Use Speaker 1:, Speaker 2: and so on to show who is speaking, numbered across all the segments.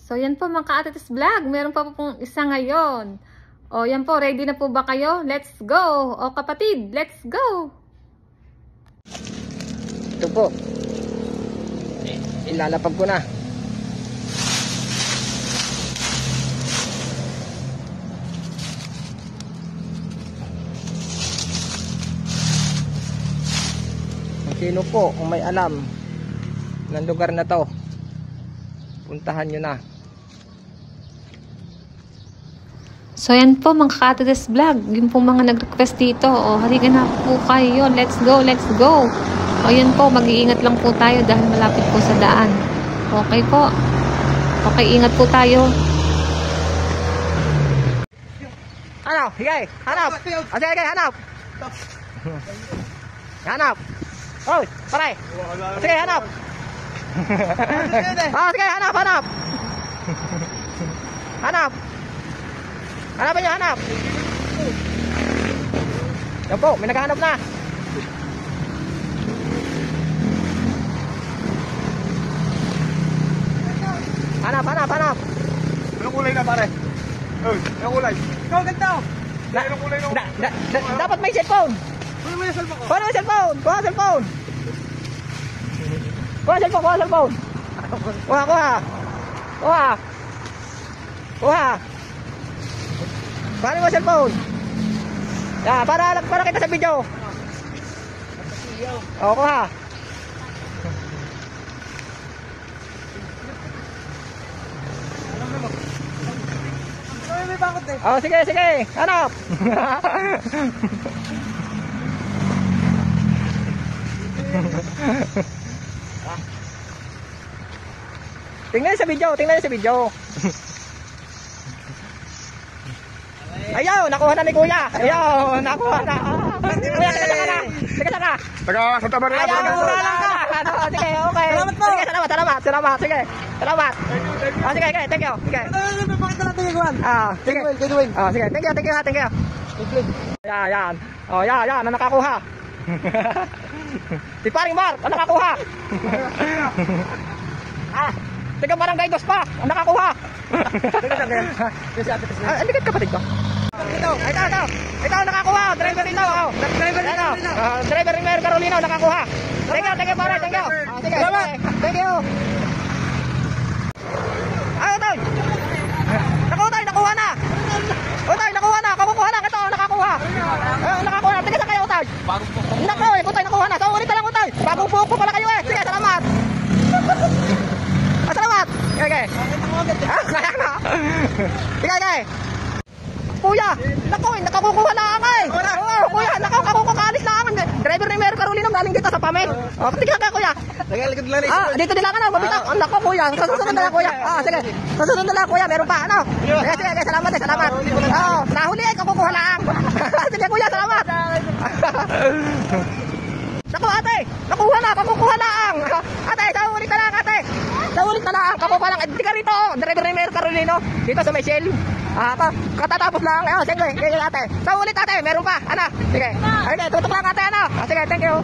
Speaker 1: So, yan po mga ka-Atitis Vlog. Meron pa po pong isa ngayon. O, yan po. Ready na po ba kayo? Let's go! O, kapatid, let's go!
Speaker 2: Ito po. Ilalapag ko na. Kung sino po, kung may alam ng lugar na to, puntahan nyo na.
Speaker 1: So, yan po mga ka-Atitis Vlog. Yung po mga nag-request dito. O, halika na po kayo. Let's go, let's go. O, yan po. Mag-iingat lang po tayo dahil malapit po sa daan. Okay po. Okay, ingat po tayo.
Speaker 2: Ano? Sige, hanap. Sige, hanap. Hanap. Oy, pare. Sige, hanap. Sige, hanap, hanap. Hanap. Hanapin nyo, hanap. Yan po, may naghahanap na. Hanap, hanap, hanap.
Speaker 3: Anong kulay na pare? Anong kulay? Ikaw ganda. Anong kulay na?
Speaker 2: Dapat may cellphone.
Speaker 3: Ano mo yung cellphone ko?
Speaker 2: Kuha na yung cellphone. Kuha cellphone. Kuha cellphone, kuha cellphone. Kuha, kuha. Kuha. Kuha. Kuha mo cellphone. Ya, para kita sa video. Oh, kuha.
Speaker 3: May bakot eh.
Speaker 2: Oh, sige, sige. Hanap. Tingnan sa video, tingnan sa video. Ayaw, nakuha na ni Kuya. Ayaw, nakuha na. Kuya, sige na. Sige na.
Speaker 3: Taga Santa Maria.
Speaker 2: Ayaw, nakuha lang ka. Sige, okay.
Speaker 3: Salamat po.
Speaker 2: Sige, salamat, salamat, salamat. Sige, salamat. Oh, sige, okay, thank you. Sige.
Speaker 3: May bakit na natin iguan.
Speaker 2: Sige.
Speaker 3: Kay
Speaker 2: Oh, sige, thank you, thank you, thank you. Yan, yan. Oh, yan, yan, ang nakakuha. Si Paring Mark, ang nakakuha. Tiga Barangay Dos pa, ang nakakuha. Hindi ka kapatid ko. Ito, ang nakakuha. Driver nito. Driver ni Mayor Carolino, nakakuha. Thank you, pare, thank you. Sige, thank you. Tay. Nakuha na. Tay, nakuha na. Kukuha na. Ito, nakakuha. Nakakuha na. Tiga sa kayo, Tay. Nakuha na. So, ulit na lang, Tay. Bagong buhok po pala kayo eh. Sige, salamat. Salamat. Okay. Kaya na. Sige. Kuya, nakakukuha lang eh. Kuya, nakakukukalis lang. Driver ni Mayor Carolino galing dito sa Pame. Tingnan ka, Kuya.
Speaker 3: Nagalikod lang
Speaker 2: Dito nila ka na, mabitak. Nako, Kuya. Sa susunod na lang, Kuya. Sige. Sa susunod na lang, Kuya. Meron pa, ano? Sige, salamat. Nahuli eh, kakukuha lang. Sige, Kuya, salamat. Naku, ate. Nakuha na, kakukuha lang. Ate, saulit na lang, ate. Saulit na lang, kakukuha lang. Hindi ka rito, driver ni Mayor Carolino. Dito sa Michelle. Katatapos lang. Sige, ate. Saulit, ate. Meron pa. Ano? Sige. Okay, tutok lang, ate. Ano? Sige, thank you.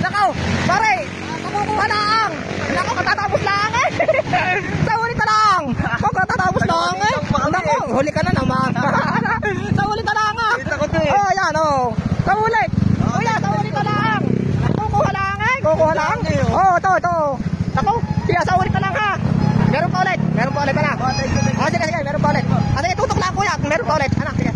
Speaker 2: Nako, pare. Kakukuha lang. Nako, katatapos lang eh. Saulit na lang. Katatapos lang eh. Nako, huli ka na naman. Saulit na lang ah. Oh, yan oh. Saulit. Kuya, saulit na lang. Kukuha lang eh. Kukuha lang. Oh, ito. Nako, siya saulit na lang ha. Meron pa ulit. Ano? Sige, meron pa ulit. Sige, tutok lang kuya. Meron pa ulit. Ano? Sige.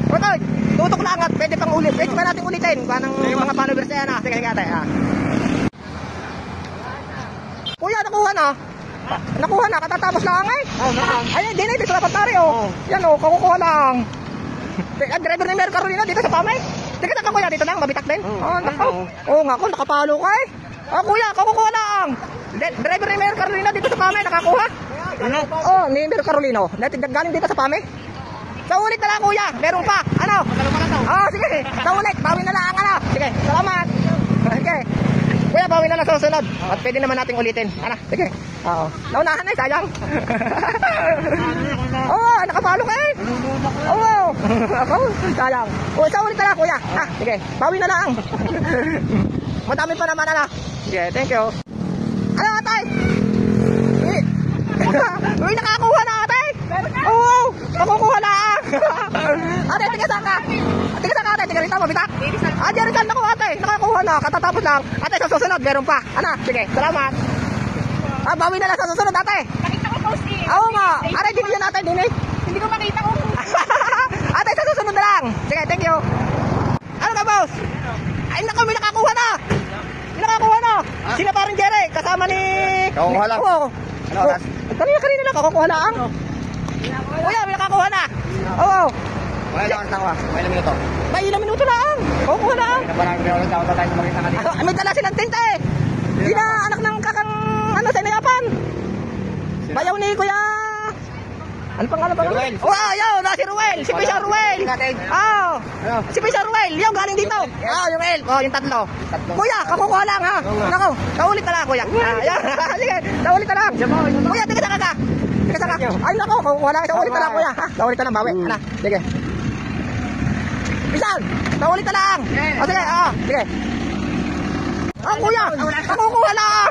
Speaker 2: Okay, tutok lang at pwede pang ulit. Pwede pa natin ulitin. Ng mga followers na yan ha. Sige, ate ha. Kuya, nakuha na. Nakuha na, katatapos lang eh. Ay, hindi na, dito dapat pare oh. Yan oh, kakukuha lang. Driver ni Mayor Carolino dito sa Pamay. Tika ka kuya, dito lang, mabitak din. Oo nga, nakapalo ka eh. Kuya, kakukuha lang. Driver ni Mayor Carolino dito sa Pamay, nakakuha. Ni Mayor Carolino. Galing dito sa Pamay. Sa ulit na lang kuya, meron pa. Ano? Sige, sa ulit, bawi na lang ano. Sige, salamat. Okay. Kuya, bawi na lang sa susunod. At pwede naman nating ulitin. Ano? Sige. Naunahan na eh, sayang. Nakapalo ka eh. Sayang. Sa ulit na lang kuya. Sige, bawi na lang. Madami pa naman, ano. Sige, thank you. Ano, atay? Uy, nakakuha na, atay. Oo, nakukuha na. Atay, tiga saan ka? Tiga saan ka, atay? Tiga rito, mabitak? Diyan rin ako, atay. Nakakuha na, katatapos lang. Atay, sa susunod, meron pa. Ano, sige, salamat. Bawi na lang sa susunod, atay.
Speaker 4: Nakita ko post eh.
Speaker 2: Oo nga. Atay, dini yan, atay, dini.
Speaker 4: Hindi ko makita ko.
Speaker 2: Atay, sa susunod na lang. Sige, thank you. Ano ka, boss? Ay, naku, may nakakuha na. May nakakuha na. Sila pa rin, Jerry. Kasama ni...
Speaker 3: Nakukuha lang.
Speaker 2: Oo.
Speaker 3: Ano oras?
Speaker 2: Kanina lang, kakukuha lang. Kuya, may nakakuha na. Oo.
Speaker 3: Wala lang ang tawa. May ilang minuto.
Speaker 2: May ilang minuto lang. Kukuha lang.
Speaker 3: Parang may ulit ako tayo makita ka dito.
Speaker 2: May dala silang tinta eh. Sila, anak ng kakang... Ano, sa inayapan. Bayaw ni Kuya... Ano pangalan ba?
Speaker 3: Ruel.
Speaker 2: Wow, yun, si Ruel. Si Pisa Ruel. Oo.
Speaker 3: Ano?
Speaker 2: Si Pisa Ruel. Yung galing dito. Yung elf. Yung tatlo.
Speaker 3: Tatlo.
Speaker 2: Kuya, kakukuha lang ha. Nako, naulit na lang kuya. Yan. Sige, naulit na lang. Kuya, tiga saan ka? Tiga saan ka? Ay nako, kakukuha lang. Naulit na lang kuya. Ha? Naulit na lang, bawi. Ano? Sige. Pisan, naulit na lang. Sige, sige. Kuya, kakukuha lang.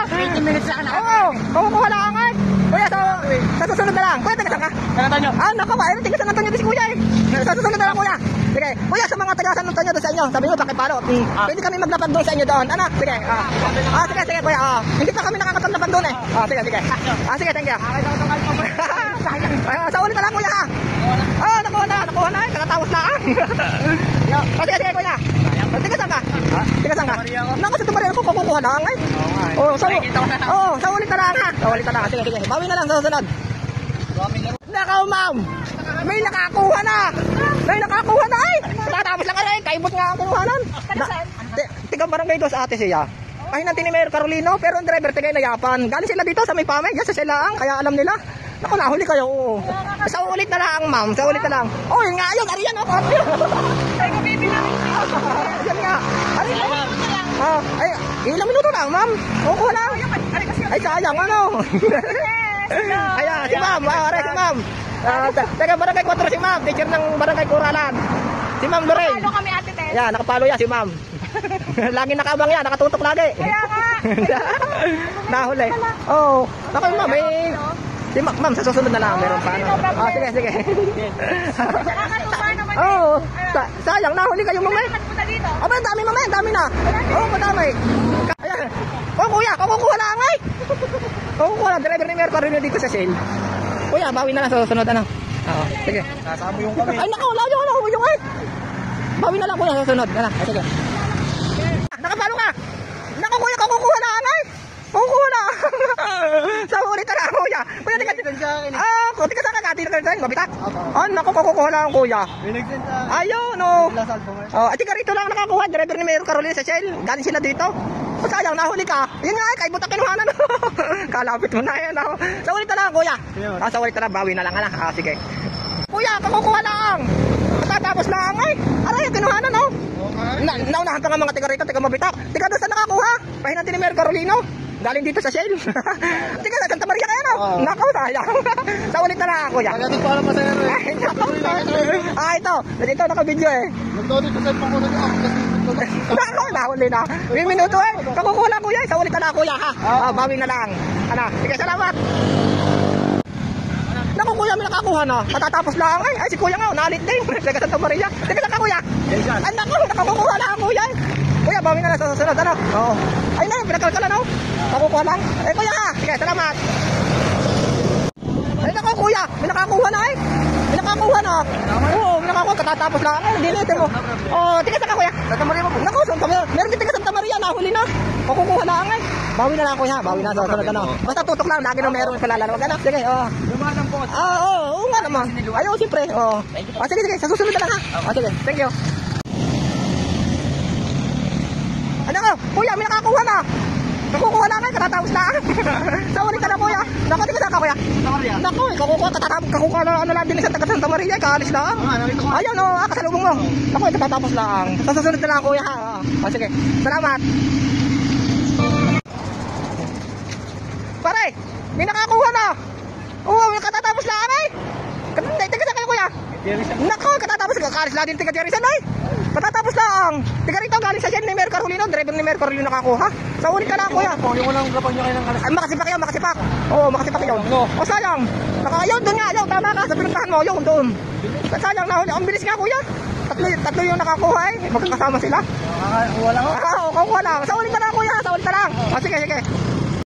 Speaker 3: 20 minutes lang na.
Speaker 2: Oo, kakukuha lang eh. Kuya, sa susunod na lang. Kuya, tiga saan ka?
Speaker 3: San Antonio.
Speaker 2: Nako ba? Tiga San Antonio din si kuya eh. Sa susunod na lang kuya. Sige. Kuya, sa mga taga San Antonio doon sa inyo, sabi mo pakipalo. Pwede kami maglapag doon sa inyo doon. Ano? Sige. Sige kuya. Hindi pa kami nakakapaglapag doon eh. Sige. Sige, thank you. Sa ulit na lang kuya ha. Nakuha na eh. Kakatapos na sige kuya. Tiga saan ka? Tiga saan ka? Naku, sa tumariya ko kukuha lang eh. Sa ulit na lang ha. Sa ulit na lang. Sige. Bawi na lang sa susunod. Nakaw, ma'am! May nakakuha na! May nakakuha na ay! Tatapos lang ka rin! Kaibot nga ang kinuhanan! Tiga barangay doon sa ate siya. Pahinantin ni Mayor Carolino, pero ang driver tigay nayapan. Galing sila dito sa may pamay, yan sa silaang, kaya alam nila. Naku, nahuli kayo, oo. Sa ulit na lang, ma'am, sa ulit na lang. Oh, yun nga, yun, ariyan ako.
Speaker 4: Ay, ko baby lang.
Speaker 2: Yan nga. Ariyan. Ay, ilang minuto lang, ma'am. Kukuha lang. Ay, sayang, ano? Ayan, si ma'am, si ma'am. Taga barangay 4 si ma'am, teacher ng barangay Kuralan. Si ma'am Lorraine.
Speaker 4: Nakapalo kami ate Tess.
Speaker 2: Yan, nakapalo yan si ma'am. Lagi nakabang yan, nakatutok lagi.
Speaker 4: Kaya nga.
Speaker 2: Nahuli. Oo. Ako ma'am, si ma'am, sa susunod na lang, meron pa. Sige.
Speaker 4: Nakakatuwa naman.
Speaker 2: Oo. Sayang, nahuli kayo mamay.
Speaker 4: Punta dito.
Speaker 2: Aba, dami mamay, dami na. Oo, madami. Ayan. Kuya, kukuha lang ay. Kukuha lang, driver ni Mayor Carolino dito sa sale. Kuya, bawi na lang sa susunod, ano? Oo, sige.
Speaker 3: Nasama yung kami.
Speaker 2: Ay, naku, layo yung ay. Bawi na lang kuya sa susunod. Sige. Nakapalo ka. Naku, kuya, kukuha lang ay. Kukuha na. Sa ulit na kuya. Kuya, tika saan ka? Tika saan? Mabitak? Naku, kukuha lang kuya. Ayun, no. Tika rito lang nakakuha. Driver ni Mayor Carolina sa Shell. Galing sila dito. Sayang, nahuli ka. Yun nga, kaibot ang kinuhanan. Kalapit mo na yan. Sa ulit na lang, kuya. Sa ulit na lang, bawi na lang. Sige. Kuya, kukuha lang. Tapos lang, ay. Aray, kinuhanan, no? Naunahan pa nga mga tiga rito, tiga mabitak. Tiga doon sa nakakuha. Pahinantin ni Mayor Carolino. Galing dito sa Shell. Tiga sa Santa Maria kaya, no? Nakaw, sayang. Sa ulit na lang, kuya.
Speaker 3: Pagdating pa alam mo sa'yo.
Speaker 2: Ay, nakaw. Ito, naka-video eh.
Speaker 3: Nagdodit ko sa'yo pang kuno niyo.
Speaker 2: Nako, nahuli na. May minuto eh. Kakukuha lang kuya. Sa ulit na lang kuya ha. Bawi na lang. Sige, salamat. Naku kuya, may nakakuha na. Matatapos lang ay. Ay, si kuya nga, nalit din. Taga Santa Maria. Taga saan ka kuya? Ay, naku, nakakukuha lang kuya. Kuya, bawi na lang sa susunod, ano? Oo. Ay, na, pinagkalkala, no? Kakukuha lang. Eh, kuya ha. Sige, salamat. Ay, naku kuya, may nakakuha na eh. May nakakuha na. Oo, may nakakuha. Katatapos lang. Ay, dinitin mo. Tiga saan ka kuya? Santa Maria mo. Naku, meron din tiga Santa Maria. Nahuli na. Kukuha lang eh. Bawi na lang kuya. Bawi na sa susunod, ano? Basta tutok lang. Lagi nung meron sa lalaro. Ganap, sige,
Speaker 3: Lumanang po.
Speaker 2: Oo nga naman. Ayaw, siyempre. Sige. Sa susunod na lang ha. Sige. Thank you. Ano ko? Kuya, may nakakuha na. Nakukuha na kayo, katatapos na. Sa ulit ka na kuya. Naku, tiga saan ka kuya?
Speaker 3: Santa Maria.
Speaker 2: Naku, kakukuha na ano lang din sa taga Santa Maria. Kaalis lang. Ayun, kasalubong mo. Naku, katatapos lang. Sa susunod na lang kuya ha. Sige. Salamat. Pare, may nakakuha na. May katatapos lang eh. Tiga saan kayo kuya? Naku, katatapos ka. Kaalis lang din tiga Jerison ay. Katatapos lang. Tiga rito galing sa Jen ni Mayor Carolino, driver ni Mayor Carolino nakakuha. Sa ulit ka lang kuya.
Speaker 3: Yung unang gapan niya kayo ng alas.
Speaker 2: Ay, makasipak yun, makasipak. Oo, makasipak yun. O sayang. Yun, doon nga, yun, tama ka. Sa pinuntahan mo, yun, doon. Sayang, nahuli. Ang bilis nga kuya. Tatlo yung nakakuha eh. Magkakasama sila.
Speaker 3: Wala ko.
Speaker 2: Oo, kukuha lang. Sa ulit ka lang kuya, sa ulit ka lang. O sige, sige.